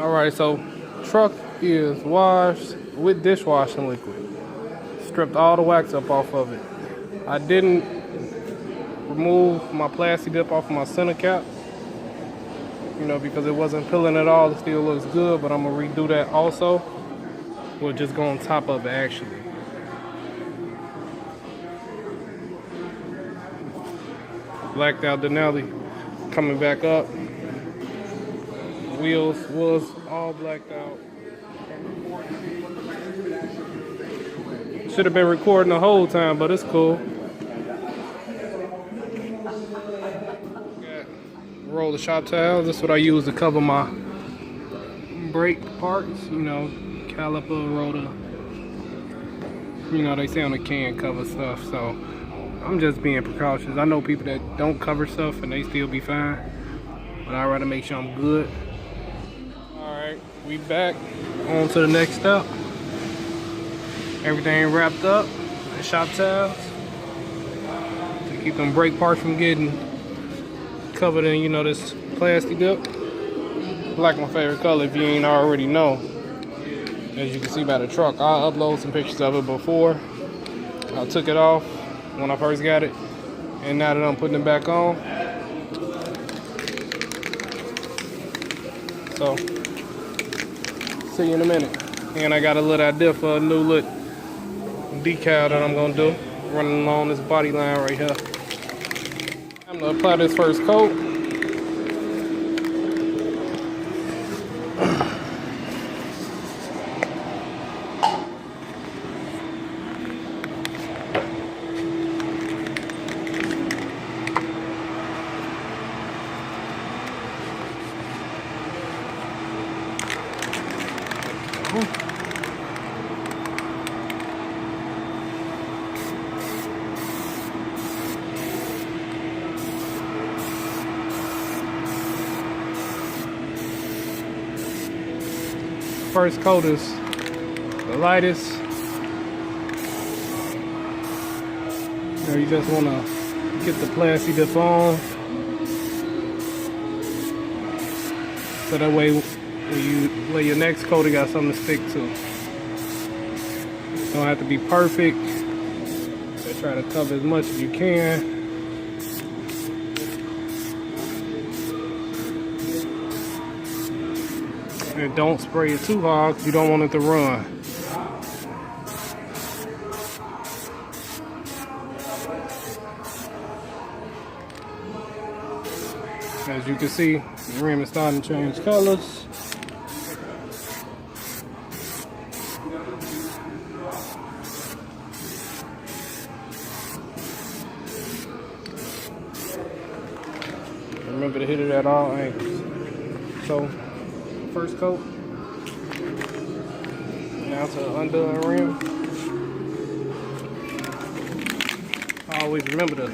Alright, so truck is washed with dishwashing liquid. Stripped all the wax up off of it. I didn't remove my Plastidip off of my center cap, you know, because it wasn't peeling at all. It still looks good, but I'm gonna redo that also. We'll just go on top of it actually. Blacked out Denali coming back up. Wheels was all blacked out. Should have been recording the whole time, but it's cool. Got roll of shop towels. This is what I use to cover my brake parts. You know, caliper, rotor. You know, they say on the can cover stuff, so I'm just being precautious. I know people that don't cover stuff and they still be fine, but I'd rather make sure I'm good. Alright, we back on to the next step. Everything wrapped up, the shop towels, to keep them brake parts from getting covered in, you know, this Plastidip. Black my favorite color if you ain't already know. As you can see by the truck, I'll upload some pictures of it before. I took it off when I first got it, and now that I'm putting it back on. So, see you in a minute. And I got a little idea for a new look decal that I'm gonna do, running along this body line right here. I'm gonna apply this first coat. First coat is the lightest. Now you just want to get the Plastidip on, so that way when you lay your next coat, you got something to stick to. Don't have to be perfect. Just try to cover as much as you can. And don't spray it too hard because you don't want it to run. As you can see, the rim is starting to change colors. Remember to hit it at all angles. So, first coat, now to the under rim. Always remember to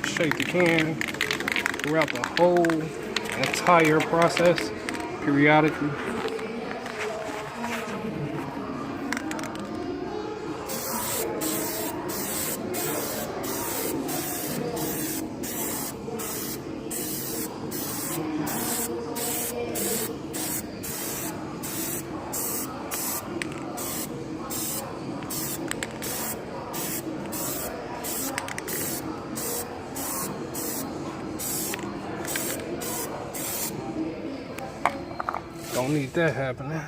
shake the can throughout the whole entire process periodically. Don't need that happening.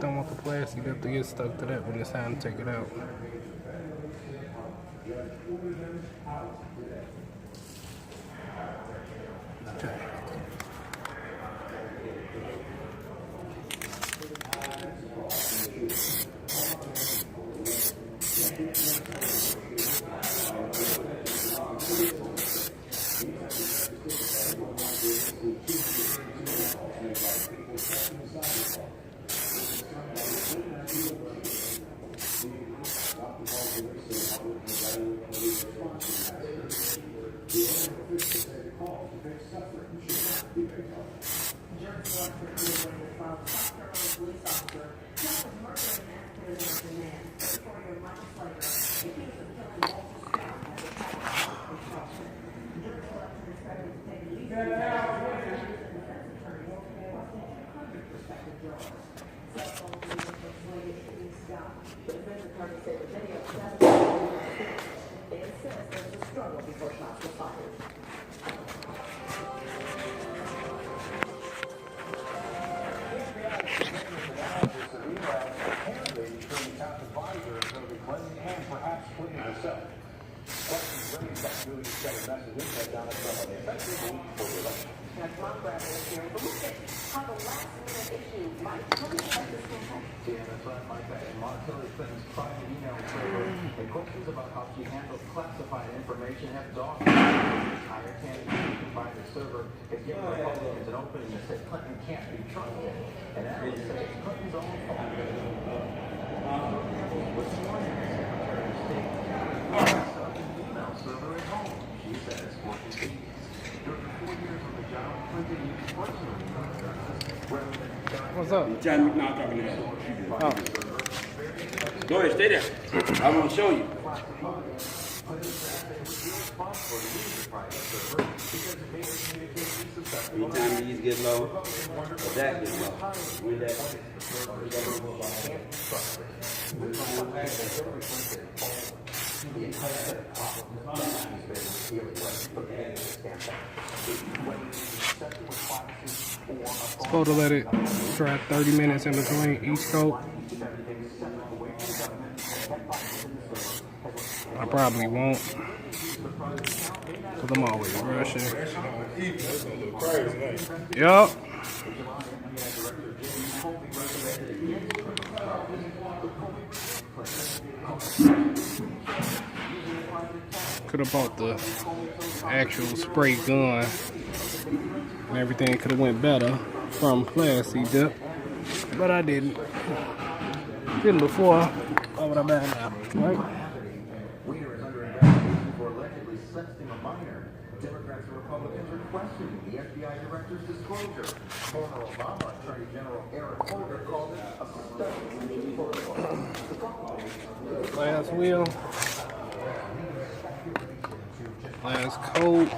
Don't want the plastic to get stuck to that when it's time to take it out. Okay. Questions about how she handles classified information have dawned. Higher candidates by the server is giving Republicans an opening that said Clinton can't be trusted. And analysts say it's Clinton's own fault. With morning, Secretary of State set up an email server at home. She says what she sees. During the 4 years of the job, Clinton used personally rather than What's up? John McNaught talking to you. Oh. Go ahead, stay there. I want to show you. Anytime these get low, or that gets low, with that, Supposed to let it try 30 minutes in between each coat. I probably won't, because I'm always rushing. Yup. Could have bought the actual spray gun and everything could have went better from Plastidipping, but I didn't. Didn't before. Why would I buy now? Right? Weiner is under investigation for allegedly sexting a minor. Democrats and Republicans are questioning the FBI director's disclosure. Former Obama Attorney General Eric Holder called it a stunning protocol. Last wheel. Last coat.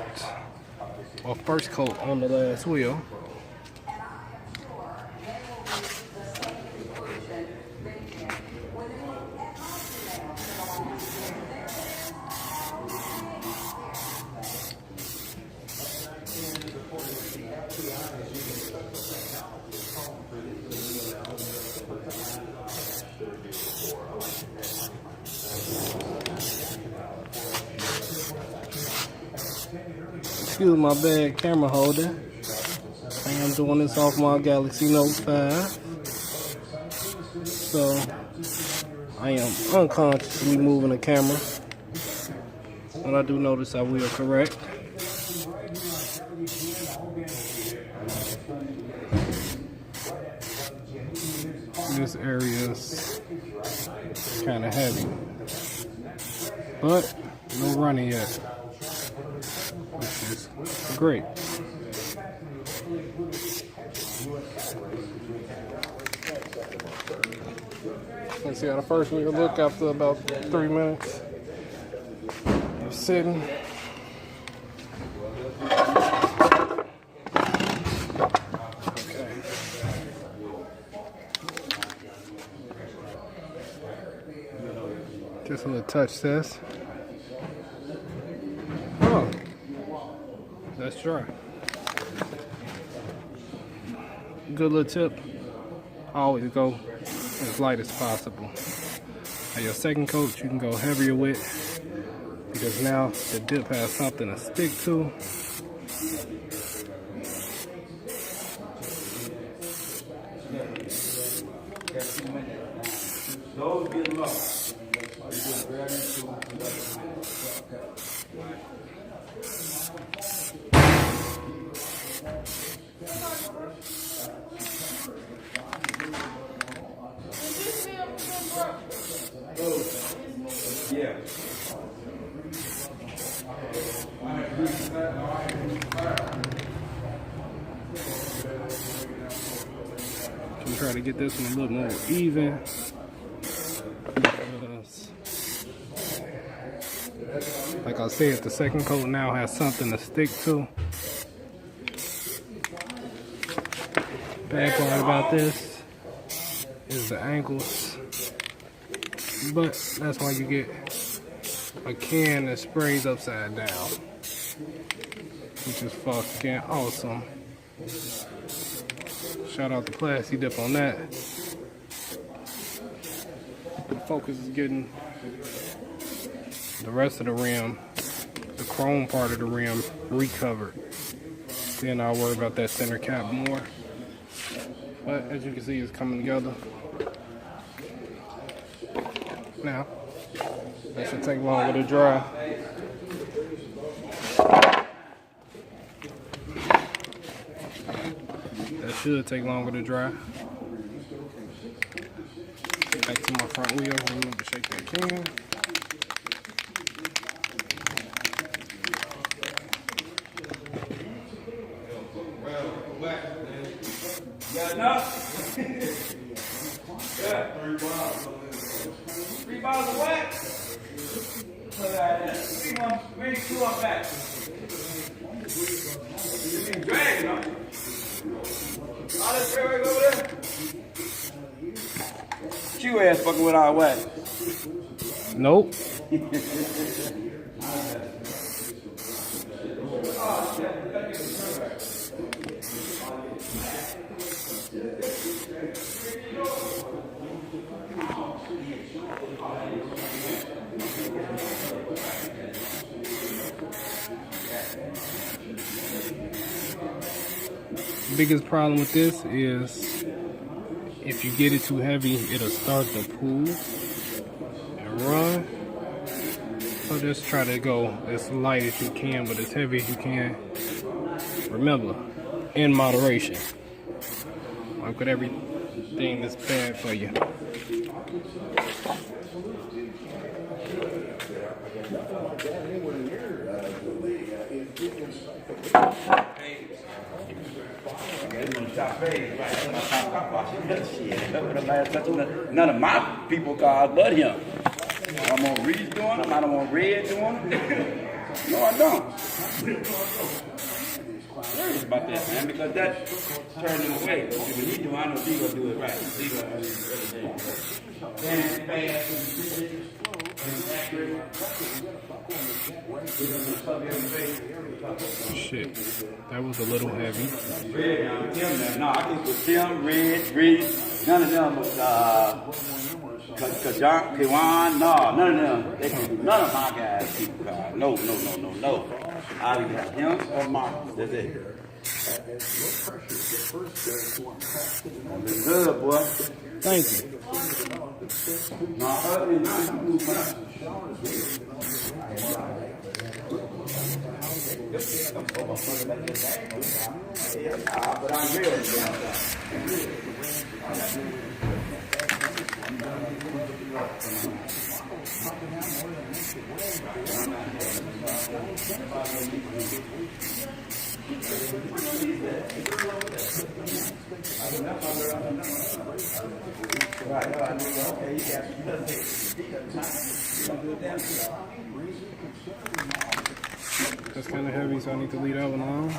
Or first coat on the last wheel. Excuse my bad camera holder. I am doing this off my Galaxy Note 5. So I am unconsciously moving the camera. When I do notice, I will correct. This area is kind of heavy, but no running yet, which is great. Let's see how the first wheel look after about 3 minutes of sitting. Just a little touch test. Oh, that's dry. Good little tip. Always go as light as possible. At your second coat, you can go heavier with, because now the dip has something to stick to. those get low. Yeah. I'm trying to get this one a little more even. Like I said, the second coat now has something to stick to. Bad part about this is the ankles, but that's why you get a can that sprays upside down, which is fucking awesome. Shout out to Plastidipping on that. The focus is getting the rest of the rim chrome part of the rim recovered. Then I'll worry about that center cap more. But as you can see, it's coming together. Now, that should take longer to dry. That should take longer to dry. Back to my front wheel, remove the shake that can. Got enough? Yeah. 3 bottles of wax? Put that in. Bring 2 up back. You been dragging, huh? All that spray right over there? You ass fucking with our wax. Nope. The biggest problem with this is if you get it too heavy, it'll start to pool and run. So just try to go as light as you can, but as heavy as you can. Remember, in moderation. Like with everything that's bad for you. None of my people cars but him. I don't want Reese doing them. I don't want Red doing them. No, I don't. Serious about that, man, because that turned him away. When he do, I know he gonna do it right. He gonna do it every day. Shit, that was a little heavy. Red, no, I think with Tim, Red, Reese, none of them was Kajan, Kiwan, no, none of them. They can do none of my guys people cars. No. I either have him or Marcus. That's it. Been good, boy. Thank you. My husband, but I'm real. That's kind of heavy, so I need to leave that one alone.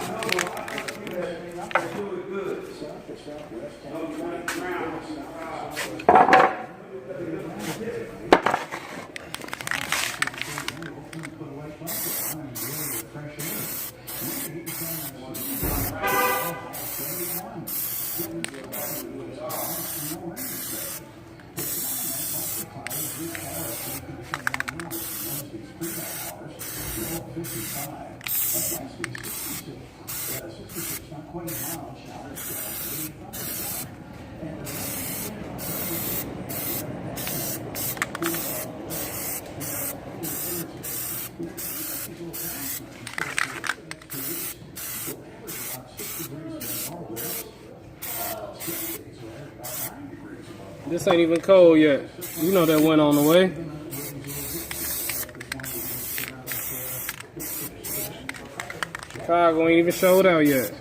This ain't even cold yet. You know that went on the way. Chicago ain't even showed out yet.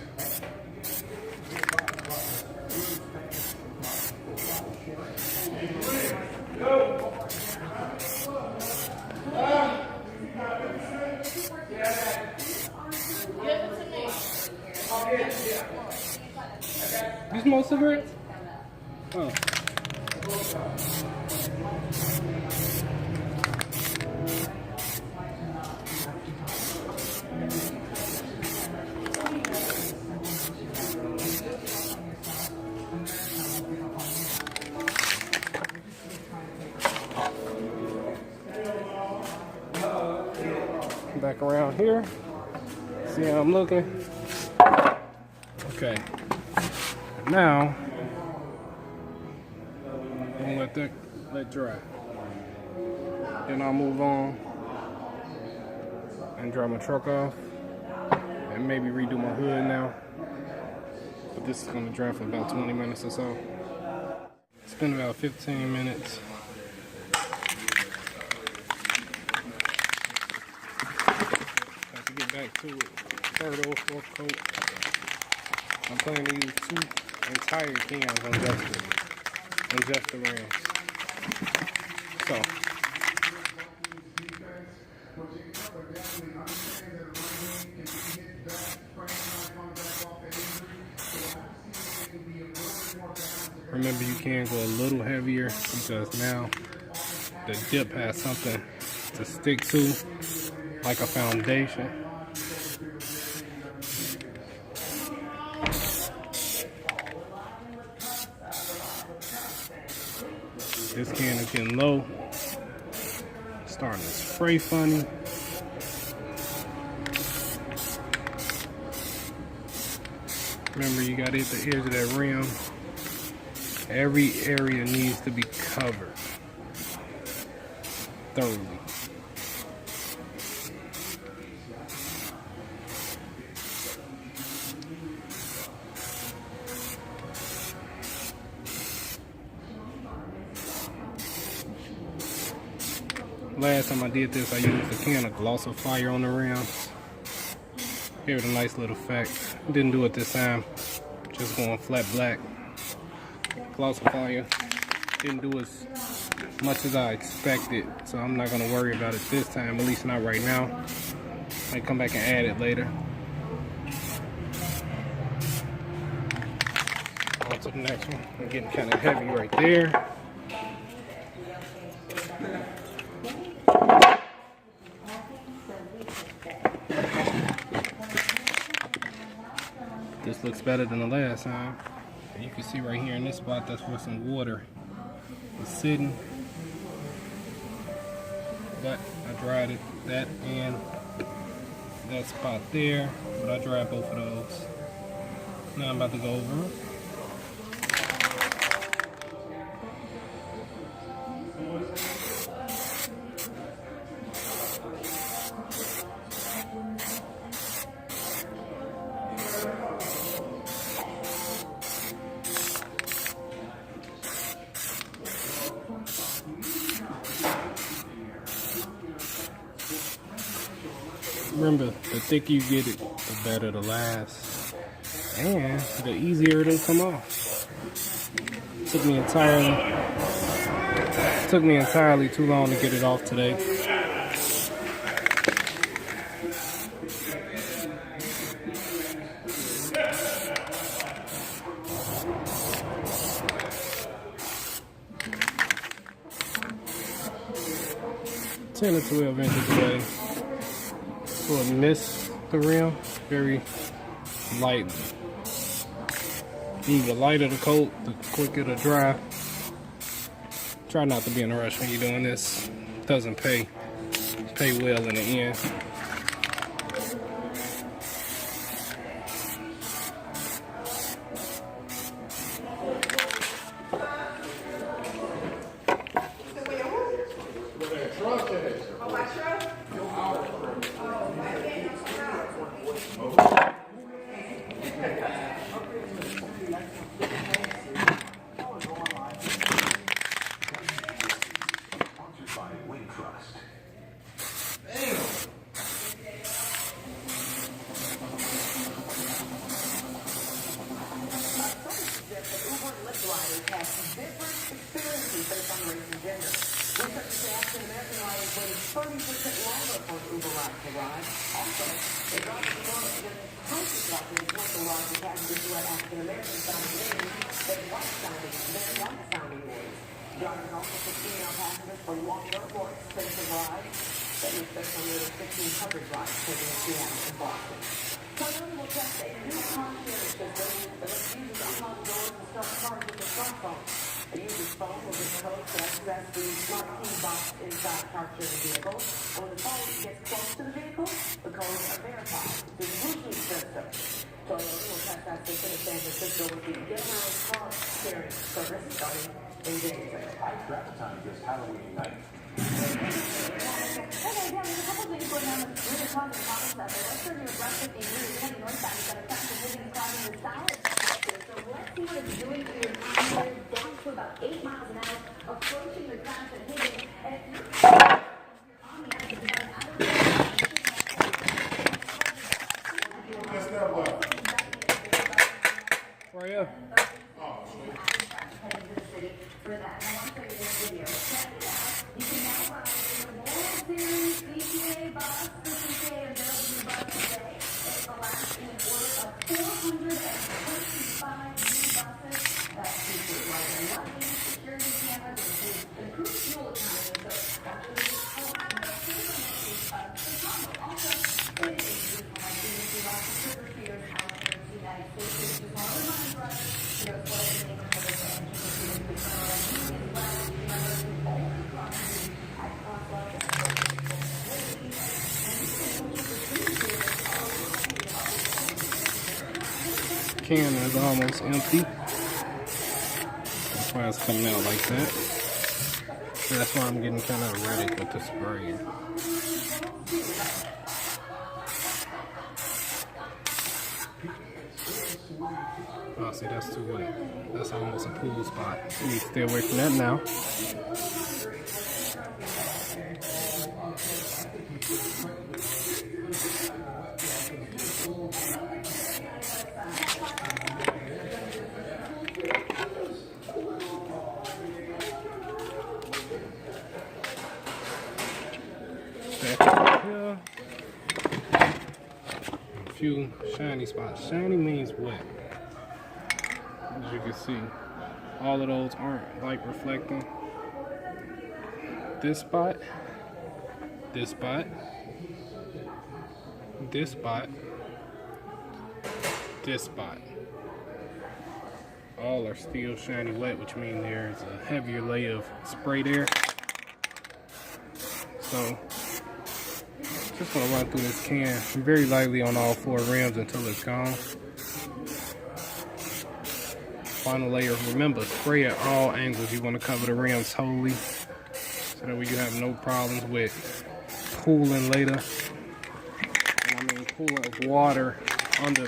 You smoke cigarettes? Oh. Back around here. See how I'm looking? Okay. Now, I'm gonna let that dry. Then I'll move on and dry my truck off and maybe redo my hood now. But this is gonna dry for about 20 minutes or so. It's been about 15 minutes. Have to get back to it. Third or fourth coat. I'm planning to use 2 entire cans on just the rims. So remember, you can go a little heavier because now the dip has something to stick to, like a foundation. This can is getting low, starting to spray funny. Remember, you gotta hit the edge of that rim. Every area needs to be covered thoroughly. Last time I did this, I used a can of glossifier on the rims. Gave it a nice little effect. Didn't do it this time. Just going flat black. Glossifier didn't do as much as I expected, so I'm not going to worry about it this time, at least not right now. Might come back and add it later. On to the next one. I'm getting kind of heavy right there. This looks better than the last time. You can see right here in this spot, that's where some water was sitting. But I dried it, that and that spot there, but I dried both of those. Now I'm about to go over it. Remember, the thicker you get it, the better the last, and the easier it'll come off. Took me entirely too long to get it off today. Ten to 12 inches away. Will miss the rim very lightly. The lighter the coat, the quicker it'll dry. Try not to be in a rush when you're doing this. It doesn't pay well in the end. The user's phone will be code to access the smart key box inside parked in the vehicle. And when the phone gets close to the vehicle, the codes are verified through the Bluetooth system. Toyota will test that system in San Francisco with the Get Around Car Sharing Service starting in January. High traffic time this Halloween night. Okay, yeah, there's a couple things going on with really causing problems out there. Let's turn to abrupt 50 degrees heading northbound. You've got a traffic moving clogging the solid sector. So let's see what it's doing to your time. Down to about 8 miles an hour, approaching the crash at Higgins. And if you're on the exit, you're out of the Right here. heading to the city for that. And I want to show you this video. Check it out. You can now ride in the World Series CTA bus. The CTA unveiled the new bus today. It's the last in an order of 425 new buses that feature lighter lighting, security cameras, and improved fuel economy. So actually, also, it is used for my CDC lots of trick-or-treaters out there in the United States. It's just one of the money drivers. You know, what it makes for the Can is almost empty. That's why it's coming out like that. So that's why I'm getting kind of erratic with the spray. Oh, see, that's too wet. That's almost a pool spot. You need to stay away from that now. Yeah. A few shiny spots. Shiny means wet. As you can see, all of those aren't light reflecting. This spot, this spot, this spot, this spot. All are still shiny wet, which means there's a heavier layer of spray there. So, just gonna run through this can very lightly on all 4 rims until it's gone. Final layer. Remember, spray at all angles. You want to cover the rims totally, so that way you have no problems with pooling later. And I mean pooling of water under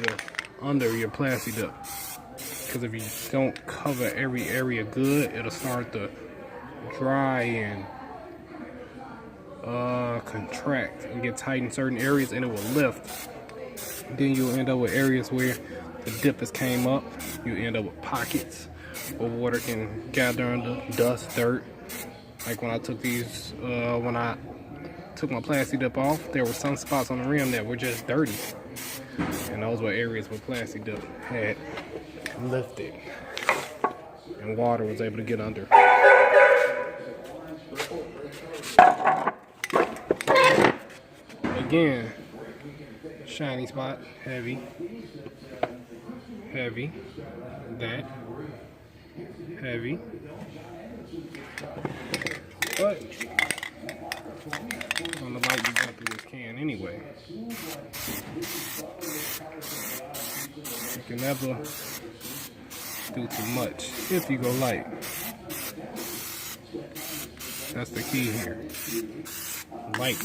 your Plastidipp. Because if you don't cover every area good, it'll start to dry and contract and get tight in certain areas, and it will lift. Then you'll end up with areas where the dip has came up. You end up with pockets where water can gather under, dust, dirt. Like when I took these, when I took my Plastidipp off, there were some spots on the rim that were just dirty. And those were areas where Plastidipp had lifted and water was able to get under. Again, shiny spot, heavy, heavy, that, heavy, but on the light you got through this can anyway. You can never do too much if you go light. That's the key here. Light.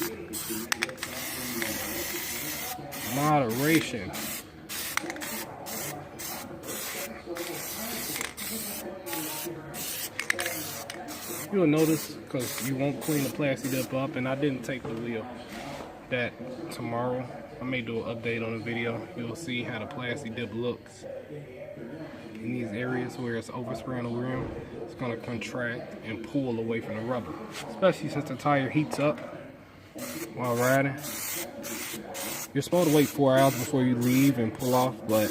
Moderation. You'll notice, because you won't clean the Plastidipp up, and I didn't take the wheel, that tomorrow I may do an update on the video. You'll see how the Plastidipp looks in these areas where it's overspray on the rim. It's going to contract and pull away from the rubber, especially since the tire heats up while riding. You're supposed to wait 4 hours before you leave and pull off, but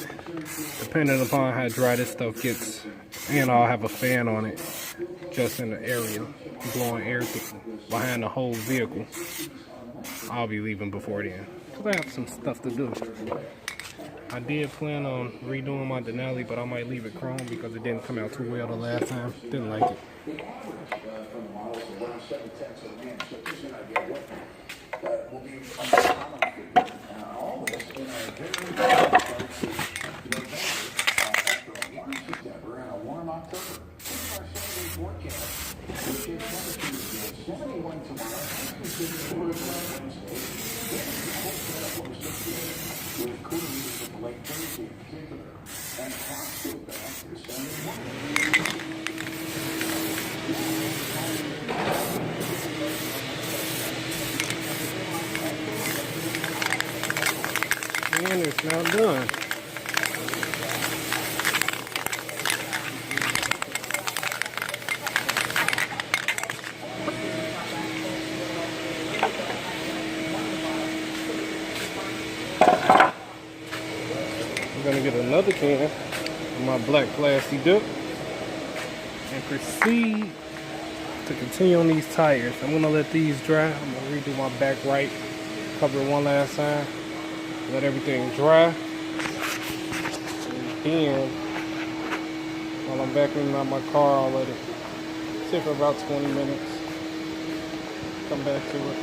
depending upon how dry this stuff gets, and I'll have a fan on it just in the area, blowing air behind the whole vehicle, I'll be leaving before then, because I have some stuff to do. I did plan on redoing my Denali, but I might leave it chrome because it didn't come out too well the last time. Didn't like it. The average from the models is around 7/10 of an inch, so it gives you an idea what will be uncommon for you. All this in a very after a warm September and a warm October. This is our 7-day forecast, which is temperatures 71 tomorrow, 66 Wednesday, then cold set up over 68 with cooler readings in the late Thursday in particular, and clouds go back to Sunday morning. And it's not done. I'm gonna get another can of my black Plastidipping and proceed to continue on these tires. I'm gonna let these dry. I'm gonna redo my back right, cover it one last time, let everything dry, and then while I'm vacuuming out my car, I'll let it sit for about 20 minutes, come back to it.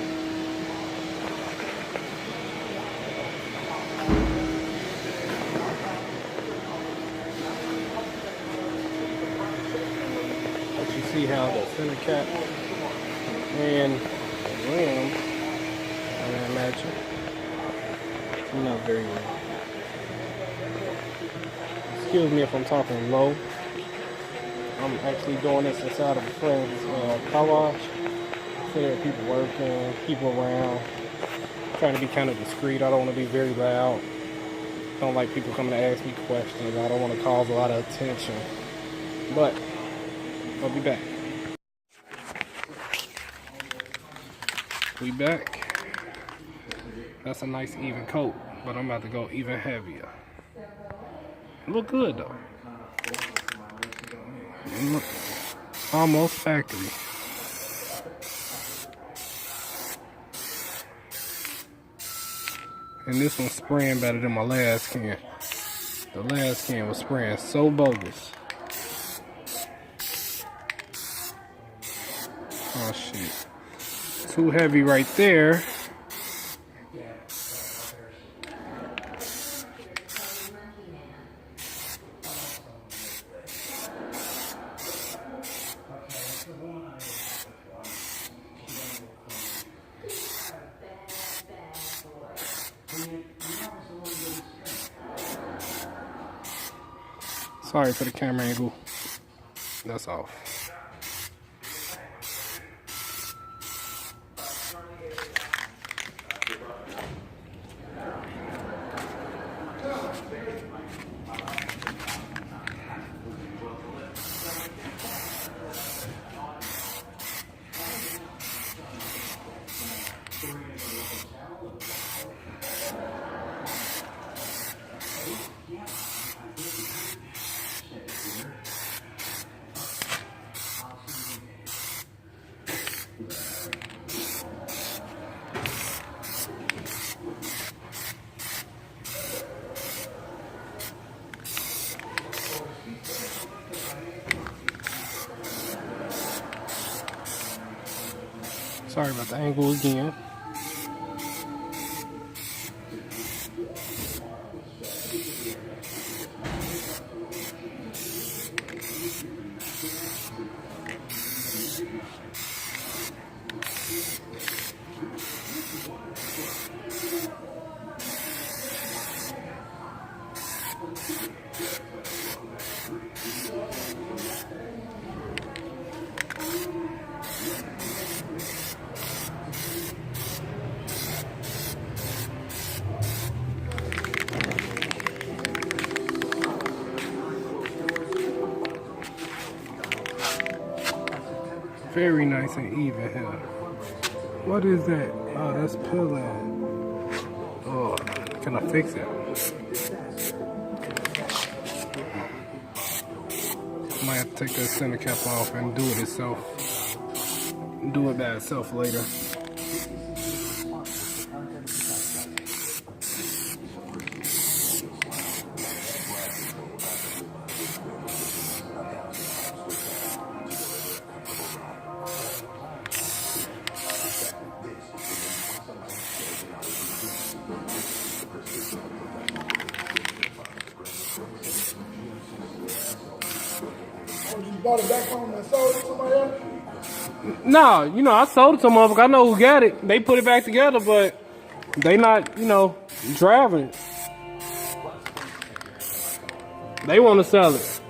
See how the center cap and the rim are not matching. Not very well. Excuse me if I'm talking low. I'm actually doing this inside of a friend's car wash. So there are people working, people around. I'm trying to be kind of discreet. I don't want to be very loud. I don't like people coming to ask me questions. I don't want to cause a lot of attention. But I'll be back. We back. That's a nice even coat, but I'm about to go even heavier. Look good though. Look, almost factory. And this one's spraying better than my last can. The last can was spraying so bogus. Oh shit. Too heavy right there. Sorry for the camera angle. That's off. Sorry about the angle again. Very nice and even here. What is that? Oh, that's peeling. Oh, can I fix it? Might have to take that center cap off and do it itself. Do it by itself later. bought it back home and sold it to somebody else? No, you know, I sold it to motherfucker. I know who got it. They put it back together, but they not, you know, driving it. They want to sell it.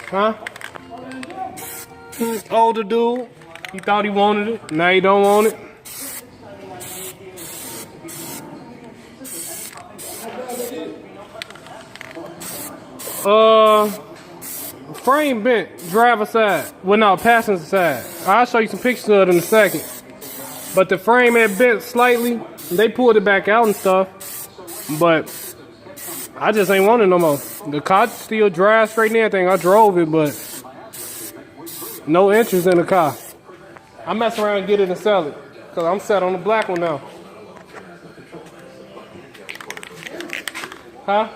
Huh? Older dude. He thought he wanted it. Now he don't want it. Frame bent, driver side. Well, no, passenger side. I'll show you some pictures of it in a second. But the frame had bent slightly. They pulled it back out and stuff. But I just ain't want it no more. The car still drives straight and everything. I drove it, but no interest in the car. I mess around and get it and sell it. Because I'm set on the black one now. Huh?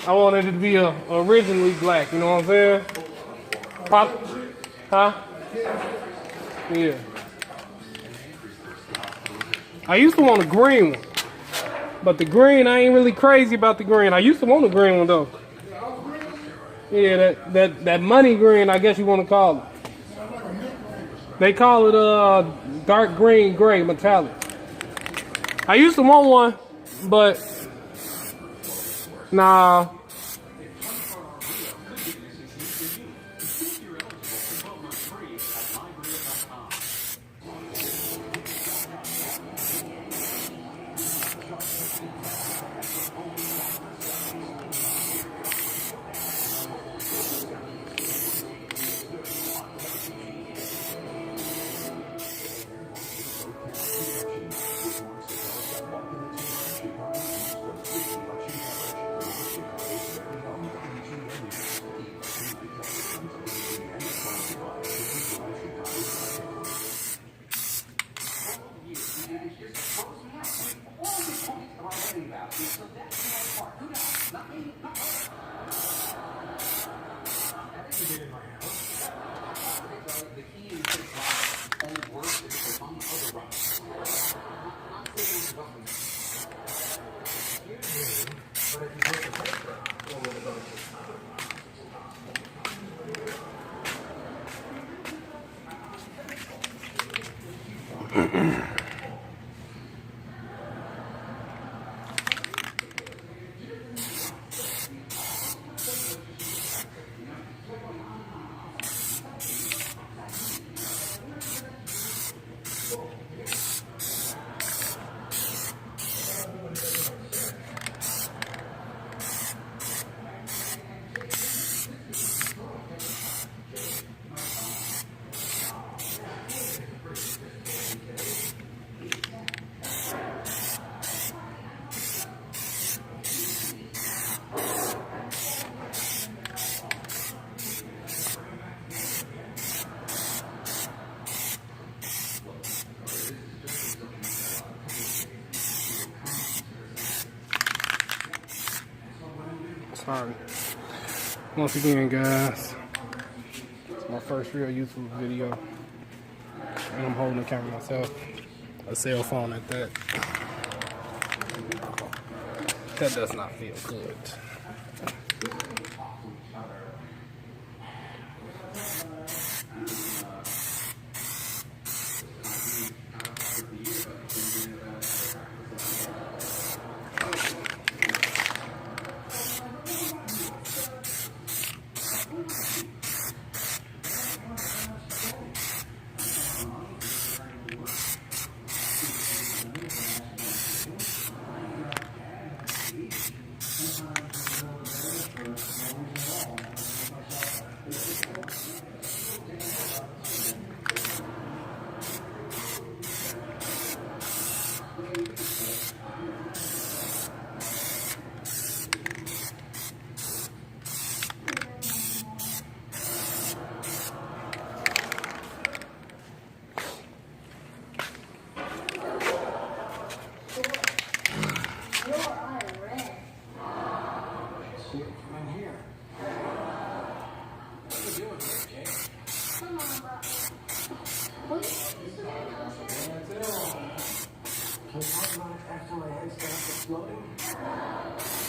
I wanted it to be originally black, you know what I'm saying? Pop, huh? Yeah. I used to want a green one, but the green, I ain't really crazy about the green. I used to want a green one though. Yeah, that money green, I guess you want to call it. They call it dark green, gray, metallic. I used to want one, but nah. Sorry. Once again, guys, it's my first real YouTube video, and I'm holding the camera myself. A cell phone at that. That does not feel good. last time my head stopped exploding?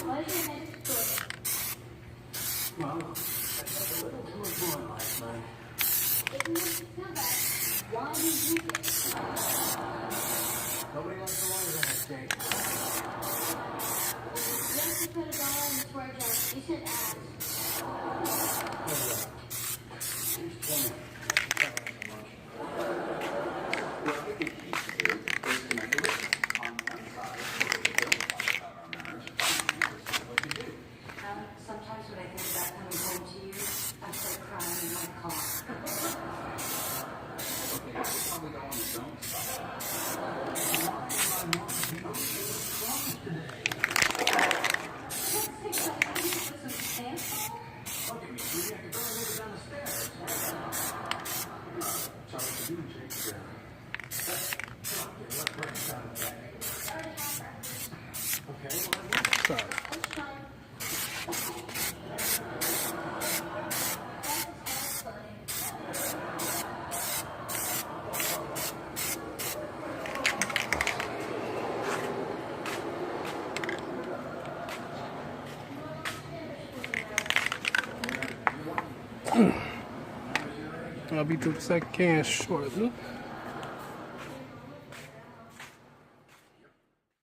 Why is your head exploding? Well, I had a little too much wine last night. If you want to feel bad, why do you drink it? Nobody likes the wine that steak. Once you put $1 in the swear jar, you should ask. Sometimes when I think about coming home to you, I start crying in my car. Sorry. I'll be through the second can shortly.